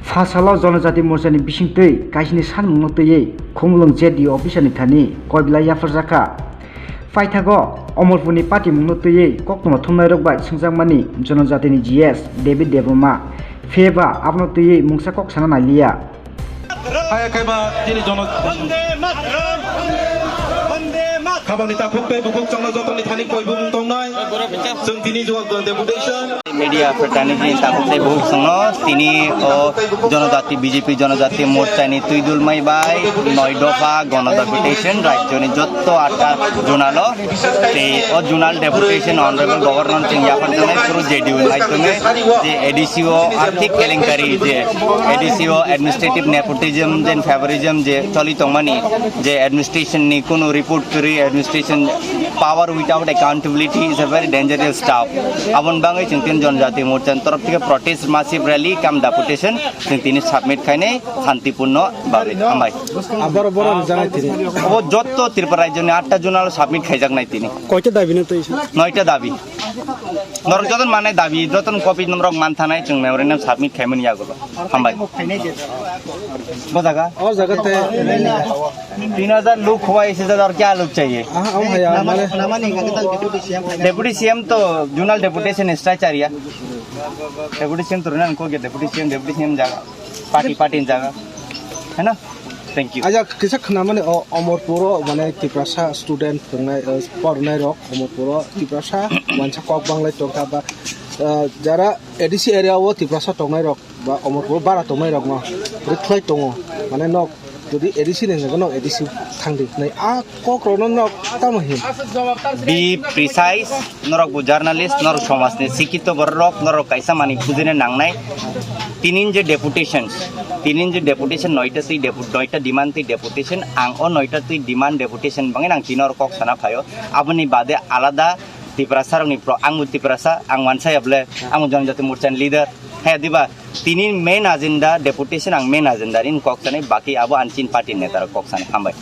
Fasalo Jonojati Morsani Bishingtui, Kaishini San Munotoye, Kumulung Jedi Official Tani, Koibla Yafarzaka. Faitago, Omolfuni Party Munotoye, Kokno Tunairogba, Singzamani, Jonojatini GS, David Devoma, Feva, Avnotoye, Mungsakok Sananalia. Hayakaba, Tini Kabanita Pupe, Bukuk Chong Jotoni Tani Koi Bum Tongnai, Sungtini Deputation. Media fraternity takutay buhok sango tini o Jonojati BJP Jonojati Morcha ni Tuidul Maybay Noidofa Gona Deputation Rajyoni Jotto Atta Junalo te o Junal Deputation Honorable Governor Chingyapar Janai Suru JDU Maitome je ADCO Arthik Kelenkari je ADCO Administrative Nepotism then Favorism je Choli Tongmani je administration ni kuno report kuri administration power without accountability is a very dangerous stuff. Abon bangai Chintin Jonojati Morcha तरफ থেকে protest massive rally kam deputation তিনি submit খাইনে শান্তিপূর্ণ ভাবে আমবাই আবার বড় জানাই তিনি ও যত ত্রিপুরা রাজ্যে 8টা জোনাল সাবমিট খাইজাক নাই তিনি কয়টা দাবি না তো 9টা দাবি নর যতন মানে দাবি যতন কপি নম্বর মান থানায় जों মেমোরেন্ডাম সাবমিট খাইমনি আগলো আমবাই बतागा और जगह पे 3000 लोग हुआ इसे ज्यादा और क्या लोग चाहिए हम भैया हमारे डेप्यूटी सीएम तो जोनल डेपुटेशन स्ट्रक्चरिया डेप्यूटी सीएम तो रहना को के डेप्यूटी सीएम जागा पार्टी जागा है ना थैंक यू आजा किसा खना माने अमरपुर माने तिप्रासा स्टूडेंट फंगनाय पढ़नाय रक अमरपुर तिप्रासा मानसा कक बांगलाय टका बा যারা এডিসি এরিয়াও তিপ্রাসা টংনাই রক বা অমরপুর বারা টংনাই রক ন রিখ্লাই টং মানে নক যদি এডিসি নেন এডিসি থাংদি নাই আ কক্রন নক তামহিম बी प्रिसाइज नरक जर्नलिस्ट नरक समाजनि शिक्षित बरक नरक कायसा मानि खुजिने नांनाय तिनिन जे डेपुटेशन 9टा डिमांड ति डेपुटेशन आं ओ 9टा ति डिमांड डेपुटेशन बाङै नां तिनर कक साना फायो आबनि बादे आलादा तिप्रासारनि प्र आं तिप्रासा आं मानसायाबले आं जनजाति मोर्चानि लिडार है दिबा तिनि मेन एजेंडा डेपुटेशन आं मेन एजेंडा इन कक सानै बाकी आबो आनचिन पार्टी नेतार कक सानै हामबाय